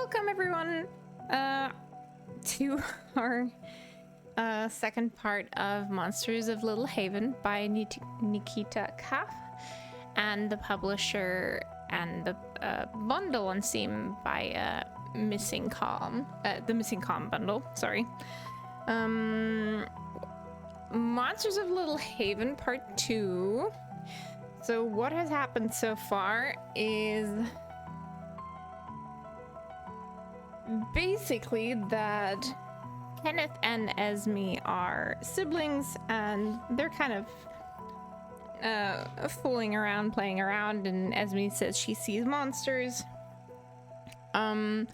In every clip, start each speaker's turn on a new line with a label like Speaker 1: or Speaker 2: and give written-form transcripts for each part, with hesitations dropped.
Speaker 1: Welcome everyone to our second part of Monsters of Little Haven by Nikita Kaf, and the publisher and the bundle on Steam by Missing Calm, the Missing Calm bundle, sorry. Monsters of Little Haven Part 2. So what has happened so far is basically that Kenneth and Esme are siblings, and they're kind of fooling around, playing around, and Esme says she sees monsters. And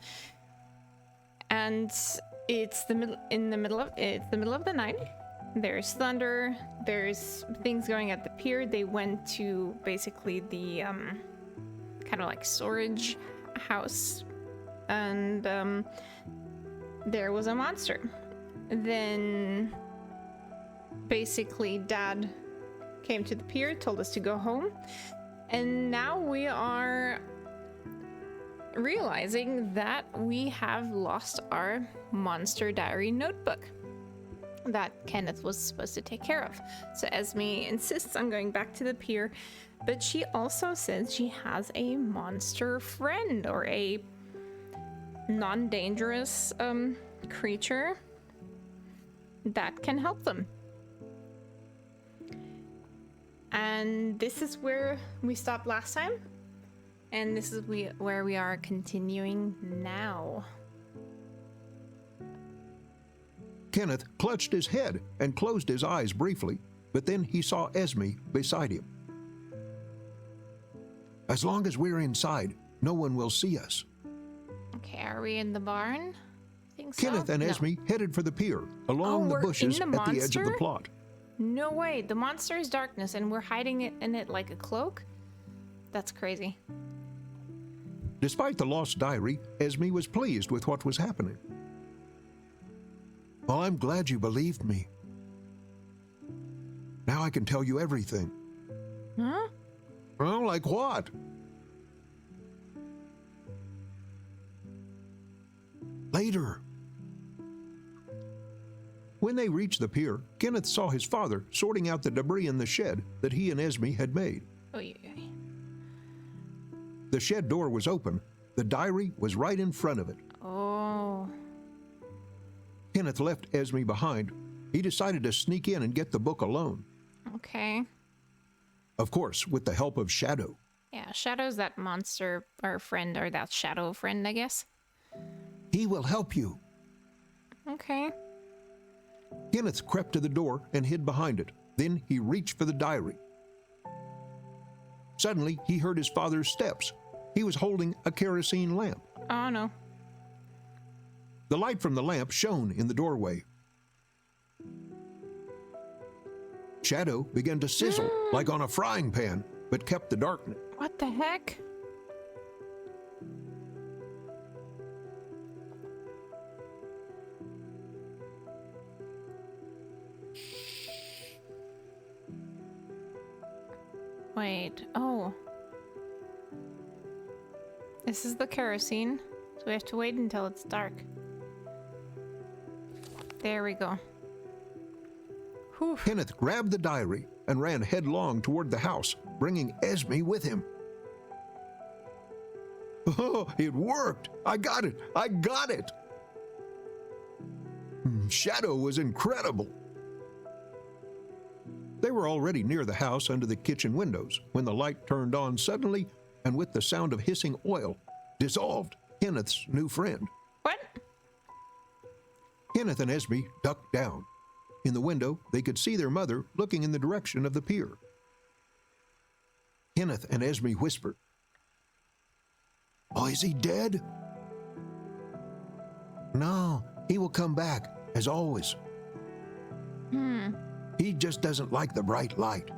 Speaker 1: it's the middle of the night. There's thunder, there's things going at the pier. They went to basically the kind of like storage house, and there was a monster. Then basically Dad came to the pier, told us to go home, and now we are realizing that we have lost our monster diary notebook that Kenneth was supposed to take care of. So Esme insists on going back to the pier, but she also says she has a monster friend, or a non-dangerous creature that can help them. And this is where we stopped last time, and this is where we are continuing now.
Speaker 2: Kenneth clutched his head and closed his eyes briefly, but then he saw Esme beside him. As long as we're inside, no one will see us.
Speaker 1: Okay, are we in the barn? I think so.
Speaker 2: Kenneth and Esme headed for the pier, along the bushes at the edge of the plot.
Speaker 1: No way, the monster is darkness and we're hiding it in it like a cloak? That's crazy.
Speaker 2: Despite the lost diary, Esme was pleased with what was happening. Well, I'm glad you believed me. Now I can tell you everything.
Speaker 1: Huh?
Speaker 2: Well, like what? Later. When they reached the pier, Kenneth saw his father sorting out the debris in the shed that he and Esme had made.
Speaker 1: Oh, yeah.
Speaker 2: The shed door was open. The diary was right in front of it.
Speaker 1: Oh.
Speaker 2: Kenneth left Esme behind. He decided to sneak in and get the book alone.
Speaker 1: Okay.
Speaker 2: Of course, with the help of Shadow.
Speaker 1: Yeah, Shadow's that monster, or friend, or that shadow friend, I guess.
Speaker 2: He will help you.
Speaker 1: Okay.
Speaker 2: Kenneth crept to the door and hid behind it. Then he reached for the diary. Suddenly, he heard his father's steps. He was holding a kerosene lamp.
Speaker 1: Oh, no.
Speaker 2: The light from the lamp shone in the doorway. Shadow began to sizzle like on a frying pan, but kept the darkness.
Speaker 1: What the heck? Wait, oh. This is the kerosene, so we have to wait until it's dark. There we go. Whew.
Speaker 2: Kenneth grabbed the diary and ran headlong toward the house, bringing Esme with him. Oh, it worked! I got it! I got it! Shadow was incredible. They were already near the house under the kitchen windows when the light turned on suddenly, and with the sound of hissing oil, dissolved Kenneth's new friend.
Speaker 1: What?
Speaker 2: Kenneth and Esme ducked down. In the window, they could see their mother looking in the direction of the pier. Kenneth and Esme whispered, "Oh, is he dead?" "No, he will come back, as always. He just doesn't like the bright light."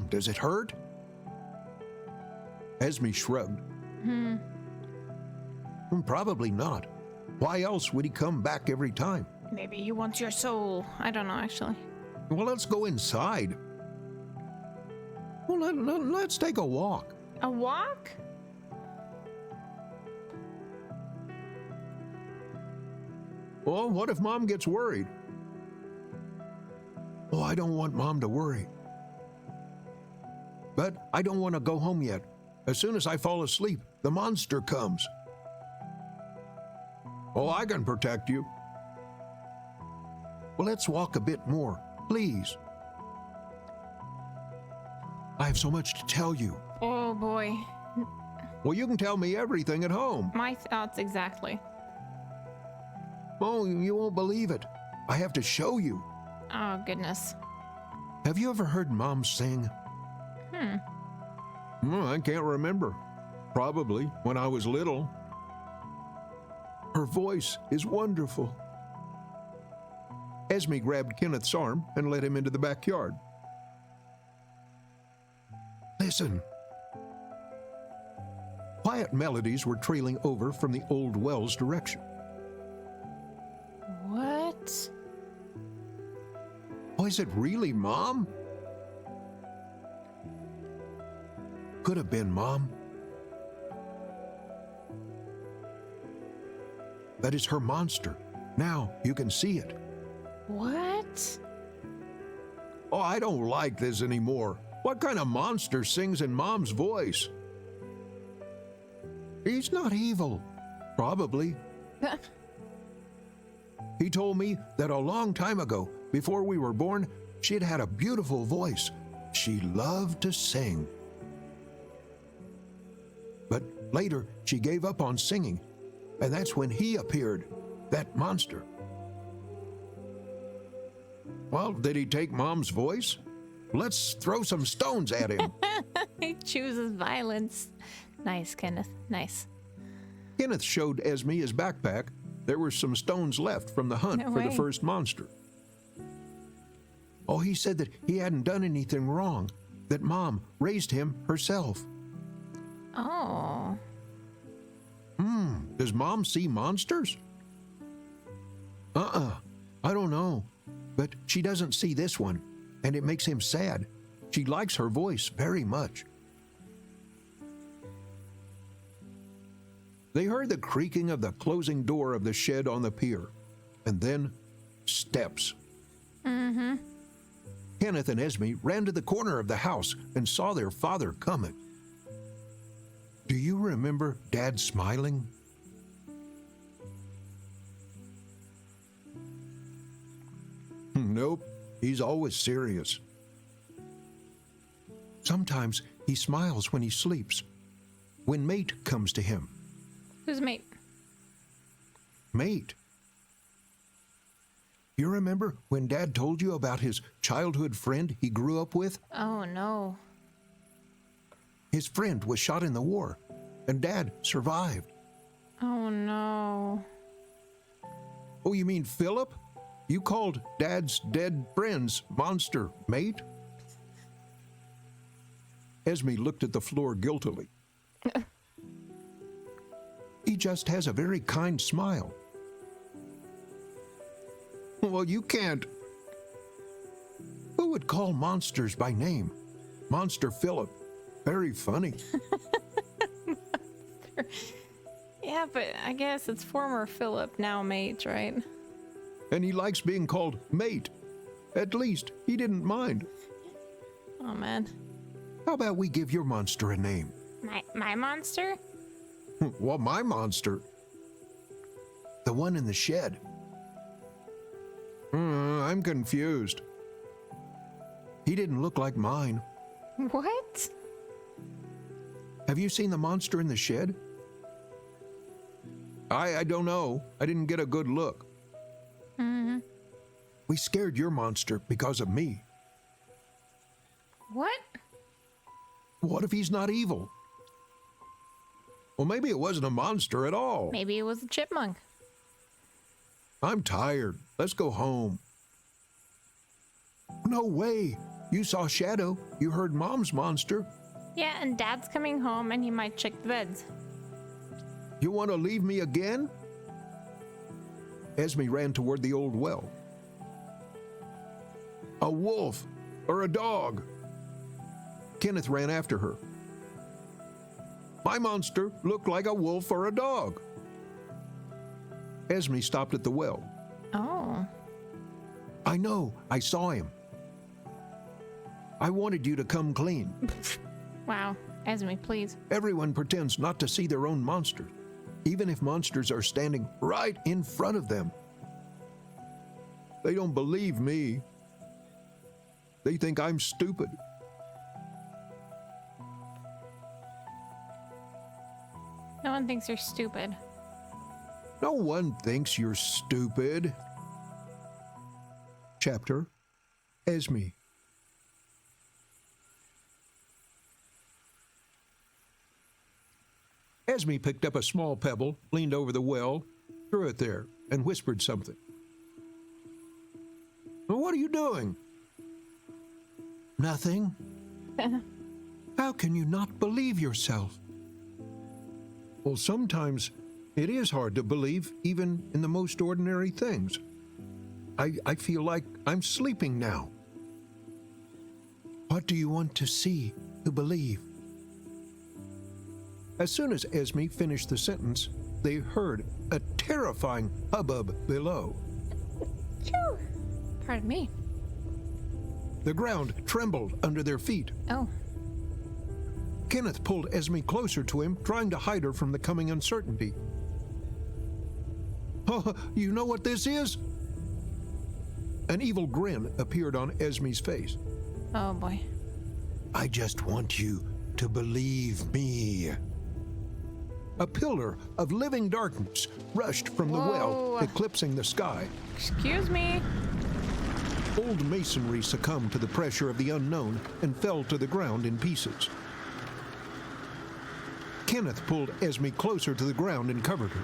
Speaker 2: Does it hurt?" Esme shrugged. Probably not. Why else would he come back every time?
Speaker 1: Maybe he wants your soul. I don't know, actually.
Speaker 2: Well, let's go inside. Well, let's take a walk.
Speaker 1: A walk?
Speaker 2: Well, what if Mom gets worried? Oh, I don't want Mom to worry. But I don't want to go home yet. As soon as I fall asleep, the monster comes. Oh, I can protect you. Well, let's walk a bit more, please. I have so much to tell you.
Speaker 1: Oh boy.
Speaker 2: Well, you can tell me everything at home.
Speaker 1: My thoughts exactly.
Speaker 2: Oh, you won't believe it. I have to show you.
Speaker 1: Oh goodness.
Speaker 2: Have you ever heard Mom sing? I can't remember. Probably when I was little. Her voice is wonderful. Esme grabbed Kenneth's arm and led him into the backyard. Listen. Quiet melodies were trailing over from the old well's direction.
Speaker 1: What?
Speaker 2: Oh, is it really Mom? Could have been Mom. That is her monster. Now you can see it.
Speaker 1: What?
Speaker 2: Oh, I don't like this anymore. What kind of monster sings in Mom's voice? He's not evil. Probably. He told me that a long time ago, before we were born, she'd had a beautiful voice. She loved to sing. But later, she gave up on singing, and that's when he appeared, that monster. Well, did he take Mom's voice? Let's throw some stones at him.
Speaker 1: He chooses violence. Nice, Kenneth. Nice.
Speaker 2: Kenneth showed Esme his backpack. There were some stones left from the hunt
Speaker 1: No
Speaker 2: for
Speaker 1: way.
Speaker 2: the first monster. Oh, he said that he hadn't done anything wrong, that Mom raised him herself.
Speaker 1: Oh.
Speaker 2: Does Mom see monsters? I don't know. But she doesn't see this one, and it makes him sad. She likes her voice very much. They heard the creaking of the closing door of the shed on the pier, and then steps. Kenneth and Esme ran to the corner of the house and saw their father coming. Do you remember Dad smiling? Nope, he's always serious. Sometimes he smiles when he sleeps, when Mate comes to him.
Speaker 1: Who's mate?
Speaker 2: Mate. You remember when Dad told you about his childhood friend he grew up with?
Speaker 1: Oh no.
Speaker 2: His friend was shot in the war, and Dad survived.
Speaker 1: Oh no.
Speaker 2: Oh, you mean Philip? You called Dad's dead friends monster, Mate? Esme looked at the floor guiltily. He just has a very kind smile. Well, you can't. Who would call monsters by name? Monster Philip. Very funny.
Speaker 1: Yeah, but I guess it's former Philip, now mate, right?
Speaker 2: And he likes being called Mate. At least he didn't mind.
Speaker 1: Oh man.
Speaker 2: How about we give your monster a name?
Speaker 1: My monster?
Speaker 2: Well, my monster. The one in the shed. I'm confused. He didn't look like mine.
Speaker 1: What?
Speaker 2: Have you seen the monster in the shed? I don't know. I didn't get a good look. We scared your monster because of me.
Speaker 1: What?
Speaker 2: What if he's not evil? Well, maybe it wasn't a monster at all.
Speaker 1: Maybe it was a chipmunk.
Speaker 2: I'm tired. Let's go home. No way. You saw Shadow. You heard Mom's monster.
Speaker 1: Yeah, and Dad's coming home and he might check the beds.
Speaker 2: You want to leave me again? Esme ran toward the old well. A wolf or a dog. Kenneth ran after her. My monster looked like a wolf or a dog. Esme stopped at the well.
Speaker 1: Oh.
Speaker 2: I know, I saw him. I wanted you to come clean.
Speaker 1: Wow. Esme, please.
Speaker 2: Everyone pretends not to see their own monsters, even if monsters are standing right in front of them. They don't believe me. They think I'm stupid.
Speaker 1: No one thinks you're stupid.
Speaker 2: No one thinks you're stupid. Chapter Esme. Esme picked up a small pebble, leaned over the well, threw it there, and whispered something. What are you doing? Nothing. How can you not believe yourself? Well, sometimes it is hard to believe, even in the most ordinary things. I feel like I'm sleeping now. What do you want to see to believe? As soon as Esme finished the sentence, they heard a terrifying hubbub below.
Speaker 1: Phew. Pardon me.
Speaker 2: The ground trembled under their feet.
Speaker 1: Oh.
Speaker 2: Kenneth pulled Esme closer to him, trying to hide her from the coming uncertainty. Oh, you know what this is? An evil grin appeared on Esme's face.
Speaker 1: Oh boy.
Speaker 2: I just want you to believe me. A pillar of living darkness rushed from the well, eclipsing the sky.
Speaker 1: Excuse me.
Speaker 2: Old masonry succumbed to the pressure of the unknown and fell to the ground in pieces. Kenneth pulled Esme closer to the ground and covered her.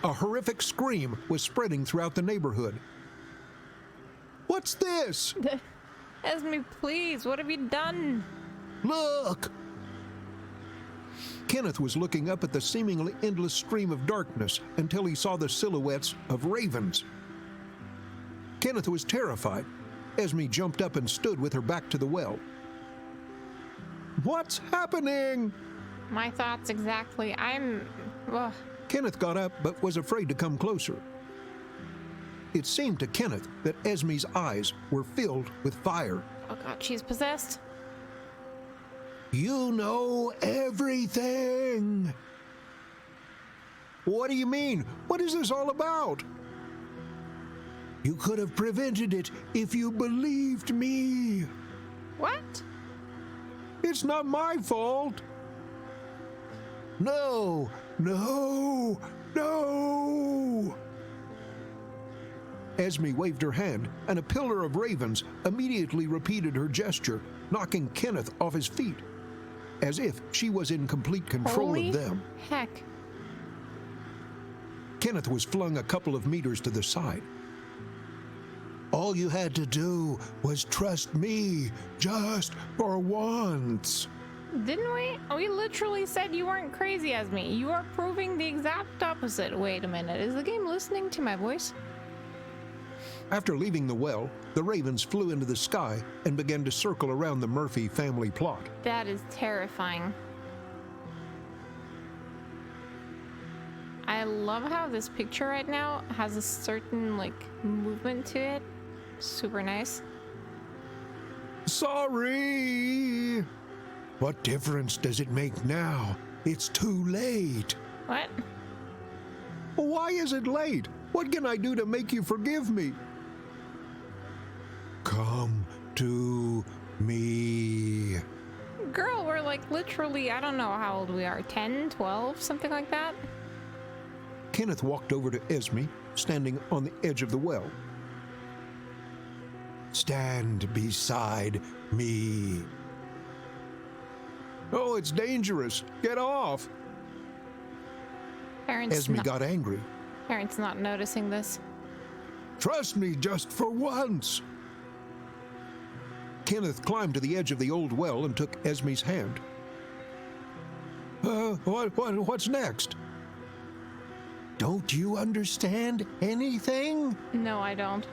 Speaker 2: A horrific scream was spreading throughout the neighborhood. What's this?
Speaker 1: Esme, please, what have you done?
Speaker 2: Look! Kenneth was looking up at the seemingly endless stream of darkness until he saw the silhouettes of ravens. Kenneth was terrified. Esme jumped up and stood with her back to the well. What's happening?
Speaker 1: My thoughts exactly. Ugh.
Speaker 2: Kenneth got up but was afraid to come closer. It seemed to Kenneth that Esme's eyes were filled with fire.
Speaker 1: Oh God, she's possessed.
Speaker 2: You know everything. What do you mean? What is this all about? You could have prevented it if you believed me.
Speaker 1: What?
Speaker 2: It's not my fault. No, no, no. Esme waved her hand, and a pillar of ravens immediately repeated her gesture, knocking Kenneth off his feet, as if she was in complete control of them.
Speaker 1: Heck.
Speaker 2: Kenneth was flung a couple of meters to the side. All you had to do was trust me, just for once.
Speaker 1: Didn't we? We literally said you weren't crazy, Esme. You are proving the exact opposite. Wait a minute. Is the game listening to my voice?
Speaker 2: After leaving the well, the ravens flew into the sky and began to circle around the Murphy family plot.
Speaker 1: That is terrifying. I love how this picture right now has a certain, movement to it. Super nice.
Speaker 2: Sorry! What difference does it make now? It's too late.
Speaker 1: What?
Speaker 2: Why is it late? What can I do to make you forgive me? Come to me.
Speaker 1: Girl, we're literally, I don't know how old we are, 10, 12, something like that?
Speaker 2: Kenneth walked over to Esme, standing on the edge of the well. Stand beside me. Oh, it's dangerous. Get off. Esme got angry.
Speaker 1: Parents not noticing this.
Speaker 2: Trust me just for once. Kenneth climbed to the edge of the old well and took Esme's hand. What's next? Don't you understand anything?
Speaker 1: No, I don't.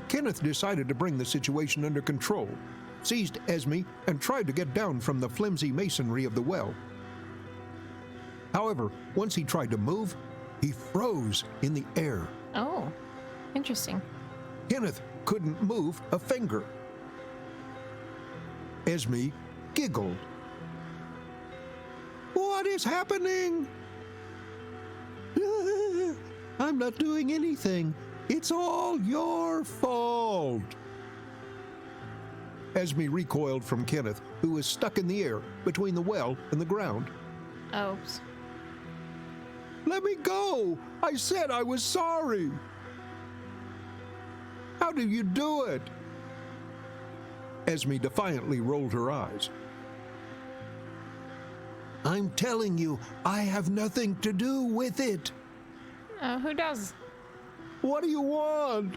Speaker 2: Kenneth decided to bring the situation under control, seized Esme, and tried to get down from the flimsy masonry of the well. However, once he tried to move, he froze in the air.
Speaker 1: Oh, interesting.
Speaker 2: Kenneth couldn't move a finger. Esme giggled. What is happening? I'm not doing anything. It's all your fault. Esme recoiled from Kenneth, who was stuck in the air between the well and the ground.
Speaker 1: Oops.
Speaker 2: Let me go! I said I was sorry! How did you do it? Esme defiantly rolled her eyes. I'm telling you, I have nothing to do with it.
Speaker 1: Who does?
Speaker 2: What do you want?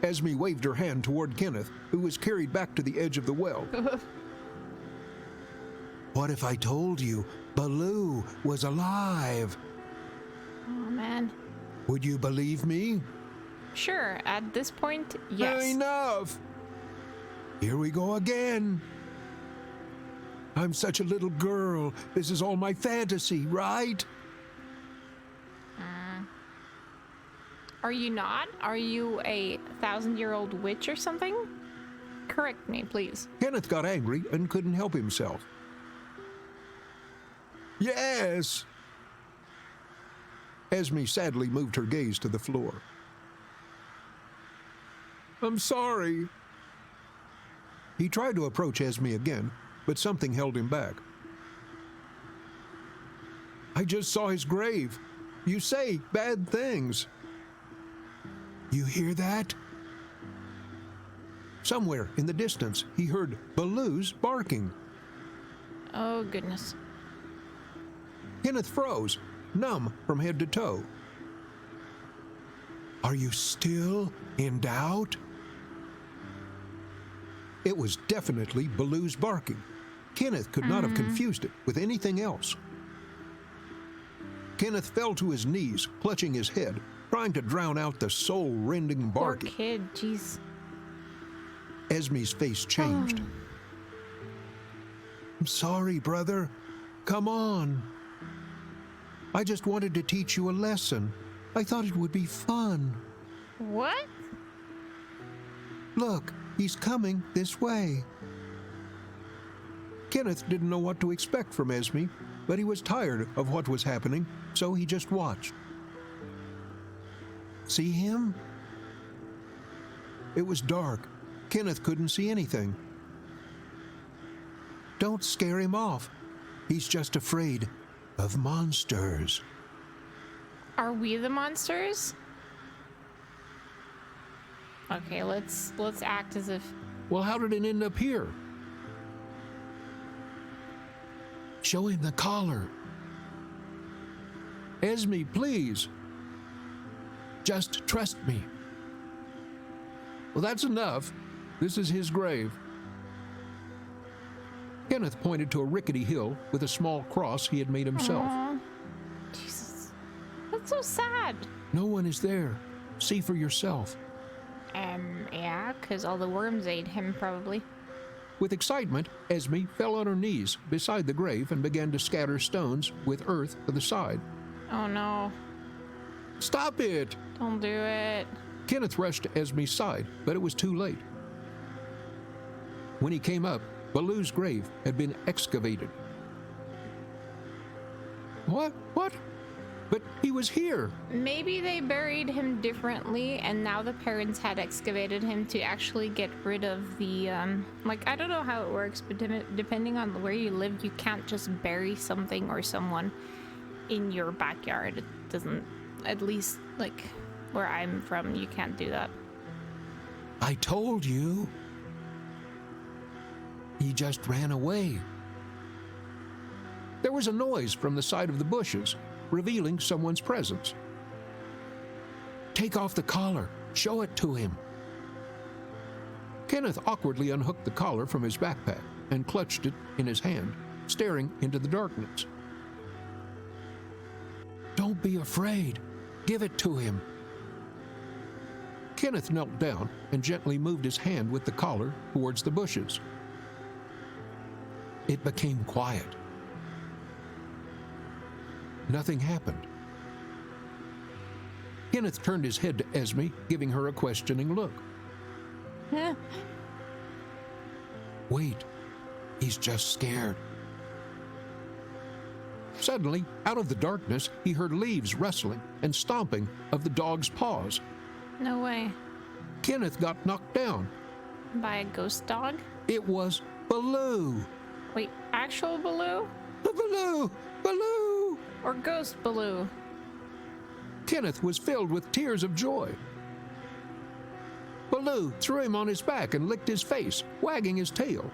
Speaker 2: Esme waved her hand toward Kenneth, who was carried back to the edge of the well. What if I told you Baloo was alive?
Speaker 1: Oh, man.
Speaker 2: Would you believe me?
Speaker 1: Sure, at this point, yes.
Speaker 2: Enough! Here we go again. I'm such a little girl. This is all my fantasy, right?
Speaker 1: Are you not? Are you a 1,000-year-old witch or something? Correct me, please.
Speaker 2: Kenneth got angry and couldn't help himself. Yes! Esme sadly moved her gaze to the floor. I'm sorry. He tried to approach Esme again, but something held him back. I just saw his grave. You say bad things. You hear that? Somewhere in the distance, he heard Baloo's barking.
Speaker 1: Oh, goodness.
Speaker 2: Kenneth froze, numb from head to toe. Are you still in doubt? It was definitely Baloo's barking. Kenneth could not have confused it with anything else. Kenneth fell to his knees, clutching his head, trying to drown out the soul-rending
Speaker 1: Poor
Speaker 2: barking.
Speaker 1: kid, jeez.
Speaker 2: Esme's face changed. I'm sorry, brother. Come on. I just wanted to teach you a lesson. I thought it would be fun.
Speaker 1: What?
Speaker 2: Look, he's coming this way. Kenneth didn't know what to expect from Esme, but he was tired of what was happening, so he just watched. See him? It was dark. Kenneth couldn't see anything. Don't scare him off. He's just afraid of monsters.
Speaker 1: Are we the monsters? Okay, let's act as if...
Speaker 2: Well, how did it end up here? Show him the collar. Esme, please. Just trust me. Well, that's enough. This is his grave. Kenneth pointed to a rickety hill with a small cross he had made himself.
Speaker 1: Aw, Jesus. That's so sad.
Speaker 2: No one is there. See for yourself.
Speaker 1: Yeah, because all the worms ate him, probably.
Speaker 2: With excitement, Esme fell on her knees beside the grave and began to scatter stones with earth to the side.
Speaker 1: Oh, no.
Speaker 2: Stop it!
Speaker 1: Don't do it.
Speaker 2: Kenneth rushed to Esme's side, but it was too late. When he came up, Baloo's grave had been excavated. What? But he was here.
Speaker 1: Maybe they buried him differently, and now the parents had excavated him to actually get rid of the, like, I don't know how it works, but depending on where you live, you can't just bury something or someone in your backyard. It doesn't, at least, like, where I'm from, you can't do that.
Speaker 2: I told you. He just ran away. There was a noise from the side of the bushes, revealing someone's presence. Take off the collar. Show it to him. Kenneth awkwardly unhooked the collar from his backpack and clutched it in his hand, staring into the darkness. Don't be afraid. Give it to him. Kenneth knelt down and gently moved his hand with the collar towards the bushes. It became quiet. nothing happened. Kenneth turned his head to Esme, giving her a questioning look. Wait, he's just scared. Suddenly, out of the darkness, he heard leaves rustling and stomping of the dog's paws.
Speaker 1: No way.
Speaker 2: Kenneth got knocked down.
Speaker 1: By a ghost dog?
Speaker 2: It was Baloo.
Speaker 1: Wait, actual Baloo?
Speaker 2: Baloo! Baloo!
Speaker 1: Or ghost Baloo?
Speaker 2: Kenneth was filled with tears of joy. Baloo threw him on his back and licked his face, wagging his tail.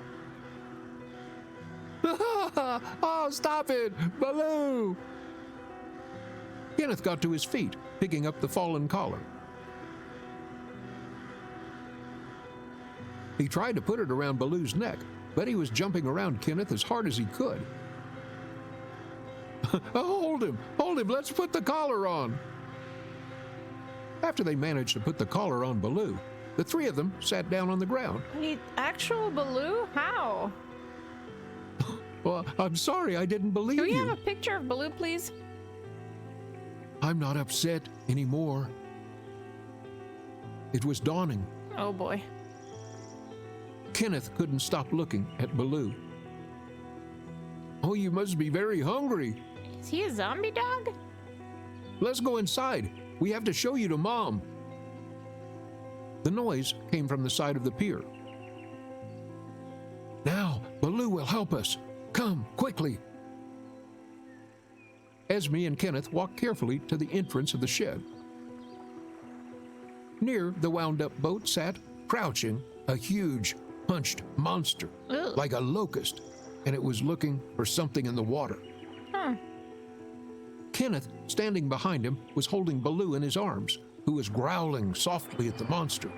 Speaker 2: Oh, stop it, Baloo! Kenneth got to his feet, picking up the fallen collar. He tried to put it around Baloo's neck, but he was jumping around Kenneth as hard as he could. Hold him! Hold him! Let's put the collar on! After they managed to put the collar on Baloo, the three of them sat down on the ground.
Speaker 1: Wait, actual Baloo? How?
Speaker 2: Well, I'm sorry, I didn't believe
Speaker 1: Can we
Speaker 2: you.
Speaker 1: have a picture of Baloo, please?
Speaker 2: I'm not upset anymore. It was dawning.
Speaker 1: Oh boy.
Speaker 2: Kenneth couldn't stop looking at Baloo. Oh, you must be very hungry.
Speaker 1: Is he a zombie dog?
Speaker 2: Let's go inside. We have to show you to Mom. The noise came from the side of the pier. Now, Baloo will help us. Come, quickly. Esme and Kenneth walked carefully to the entrance of the shed. Near the wound-up boat sat, crouching, a huge, hunched monster,
Speaker 1: Ugh.
Speaker 2: like a locust, and it was looking for something in the water.
Speaker 1: Huh.
Speaker 2: Kenneth, standing behind him, was holding Baloo in his arms, who was growling softly at the monster,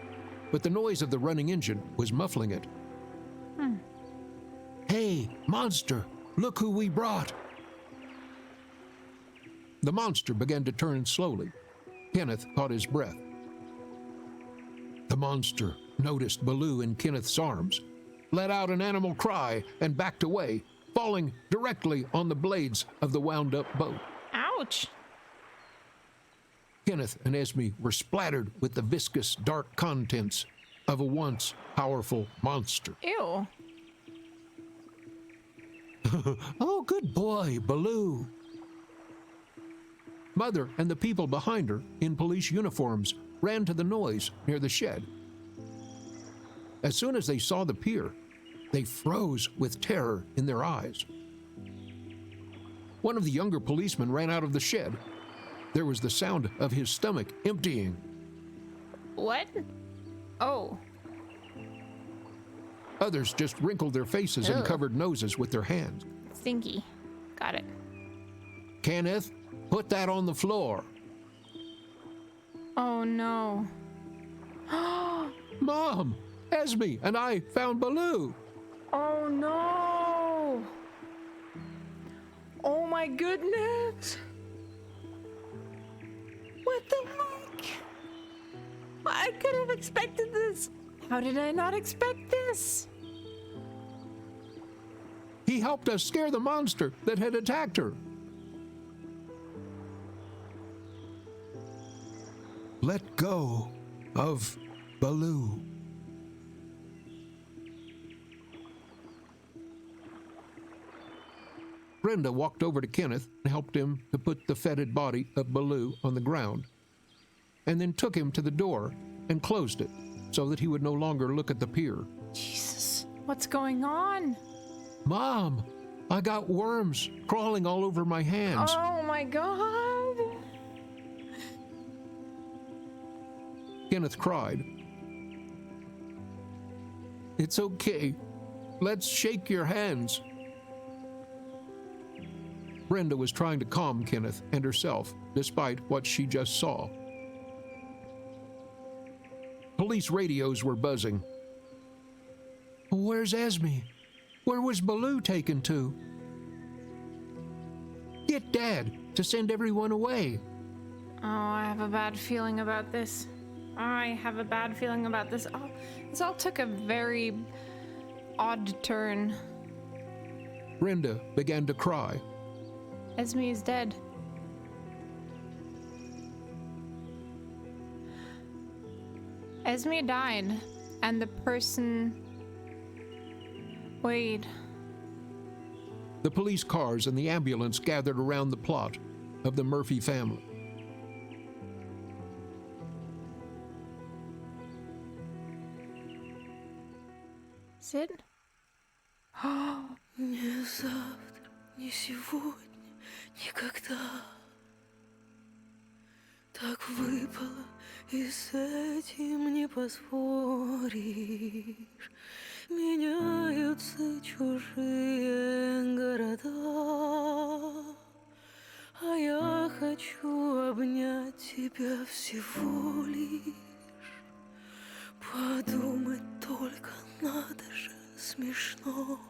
Speaker 2: but the noise of the running engine was muffling it. Hey, monster, look who we brought. The monster began to turn slowly. Kenneth caught his breath. The monster noticed Baloo in Kenneth's arms, let out an animal cry, and backed away, falling directly on the blades of the wound-up boat.
Speaker 1: Ouch.
Speaker 2: Kenneth and Esme were splattered with the viscous, dark contents of a once powerful monster.
Speaker 1: Ew.
Speaker 2: Oh, good boy, Baloo. Mother and the people behind her, in police uniforms, ran to the noise near the shed. As soon as they saw the pier, they froze with terror in their eyes. One of the younger policemen ran out of the shed. There was the sound of his stomach emptying.
Speaker 1: What? Oh.
Speaker 2: Others just wrinkled their faces and
Speaker 1: Ugh.
Speaker 2: covered noses with their hands.
Speaker 1: Stinky. Got it.
Speaker 2: Kenneth, put that on the floor.
Speaker 1: Oh no.
Speaker 2: Mom, Esme and I found Baloo.
Speaker 1: Oh no. Oh my goodness. What the heck? I could have expected this. How did I not expect this?
Speaker 2: He helped us scare the monster that had attacked her. Let go of Baloo. Brenda walked over to Kenneth and helped him to put the fetid body of Baloo on the ground, and then took him to the door and closed it so that he would no longer look at the pier.
Speaker 1: Jesus, what's going on?
Speaker 2: Mom, I got worms crawling all over my hands.
Speaker 1: Oh my God.
Speaker 2: Kenneth cried. It's okay. Let's shake your hands. Brenda was trying to calm Kenneth and herself, despite what she just saw. Police radios were buzzing. Where's Esme? Where was Baloo taken to? Get Dad to send everyone away.
Speaker 1: Oh, I have a bad feeling about this. I have a bad feeling about this. Oh, this all took a very odd turn.
Speaker 2: Brenda began to cry.
Speaker 1: Esme is dead. Esme died, and the person... Wait.
Speaker 2: The police cars and the ambulance gathered around the plot of the Murphy family.
Speaker 1: Sid?
Speaker 3: Ни завтра, ни сегодня, никогда. Так выпало, и с этим не поспоришь. Меняются чужие города, а я хочу обнять тебя всего лишь. Подумать только, надо же, смешно.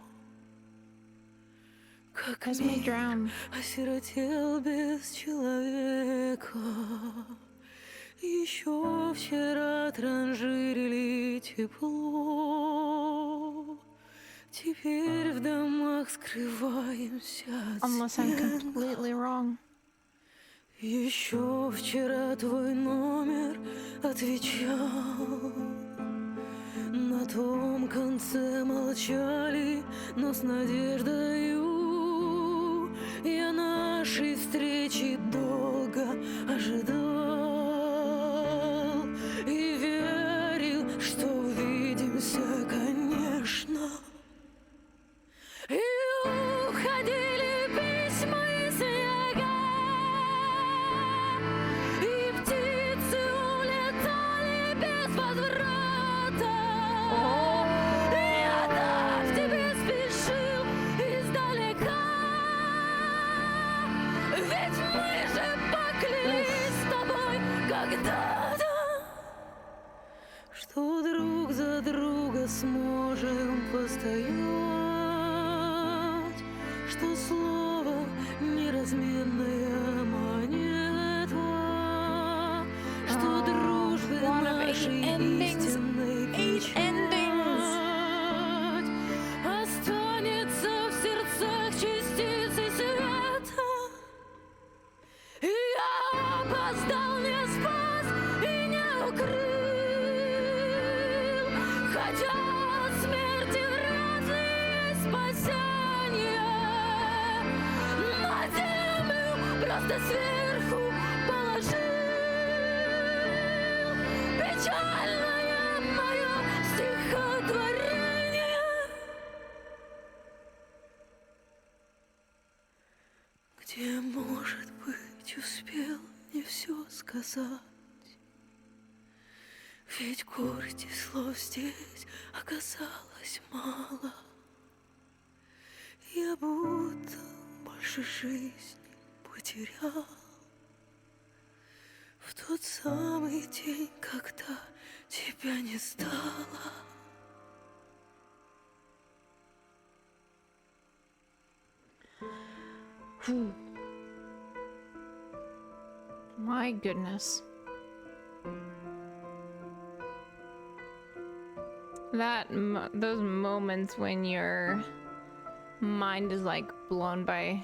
Speaker 3: Как
Speaker 1: Esme drowned.
Speaker 3: осиротел без человека. Еще вчера транжирили тепло. Теперь в домах скрываемся от
Speaker 1: Unless I'm
Speaker 3: стен.
Speaker 1: completely wrong.
Speaker 3: Еще вчера твой номер отвечал. На том конце молчали, но с надеждою я нашей встречи долго ожидал и верил, что увидимся, конечно. И уходили письма и снега, и птицы улетали без возврата. Я так к тебе спешил издалека, ведь мы же поклялись с тобой когда-то, что друг за друга сможем постоять, что слово неразменная монета, что дружбе
Speaker 1: one of
Speaker 3: нашей
Speaker 1: 8 endings.
Speaker 3: истинной
Speaker 1: 8 endings.
Speaker 3: печать останется в сердцах частицей света. И я опоздал, не спас и не укрыл, хотя от смерти вряд ли есть спасение. На землю просто сверху положил печальное мое стихотворение. Где, может быть, успел не все сказать, ведь горести слов здесь оказалось мало. Я будто больше жизни потерял в тот самый день, когда тебя не стало.
Speaker 1: My goodness. Those moments when your mind is like blown by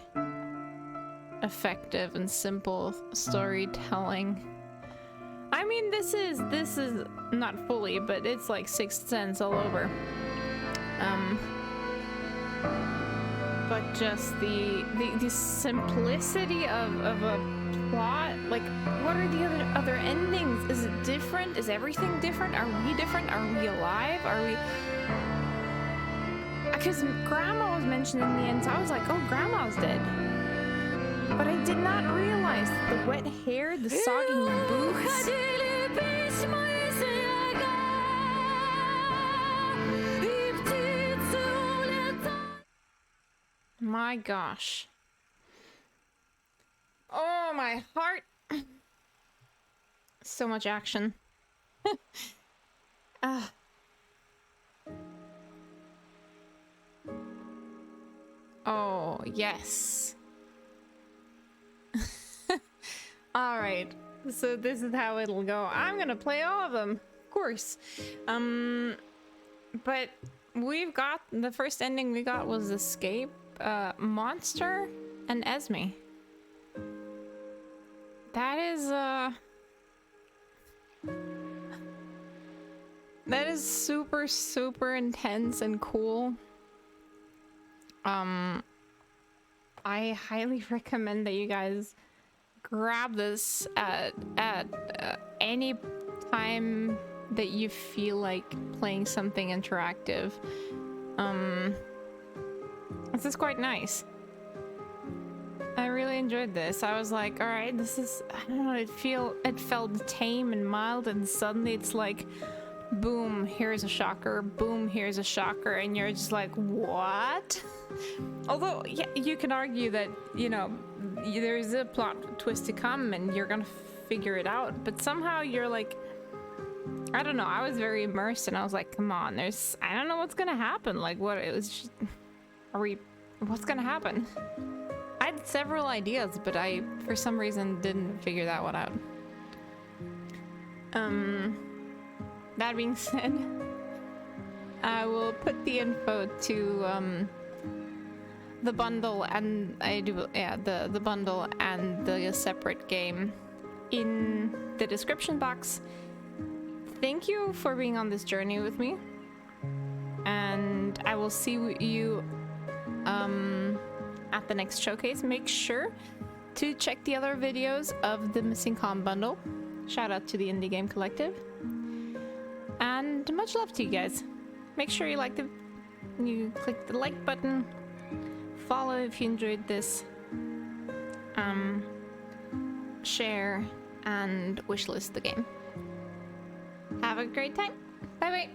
Speaker 1: effective and simple storytelling. I mean, this is not fully, but it's like Sixth Sense all over. But just the simplicity of a plot. Like, what are the other endings? Is it different? Is everything different? Are we different? Are we alive? Are we? Because Grandma was mentioned in the end, so I was like, oh, Grandma's dead. But I did not realize the wet hair, the soggy boots. My gosh. Oh, my heart. So much action. Oh, yes. All right. So this is how it'll go. I'm gonna play all of them, of course. But we've got the first ending we got was Escape, Monster, and Esme. That is That is super, super intense and cool. I highly recommend that you guys grab this at any time that you feel like playing something interactive. This is quite nice. I really enjoyed this. I was like, all right, this is, I don't know, it felt tame and mild, and suddenly it's like, boom, here's a shocker, boom, here's a shocker, and you're just like, what? Although, yeah, you can argue that, you know, there's a plot twist to come and you're gonna figure it out, but somehow you're like, I don't know, I was very immersed and I was like, come on, I don't know what's gonna happen. Like, what, it was just, what's gonna happen? I had several ideas, but I, for some reason, didn't figure that one out. That being said, I will put the info to the bundle and the bundle and the separate game in the description box. Thank you for being on this journey with me, and I will see you at the next showcase. Make sure to check the other videos of the Missing Com bundle. Shout out to the Indie Game Collective. And much love to you guys. Make sure you click the like button. Follow if you enjoyed this. Share and wishlist the game. Have a great time. Bye bye.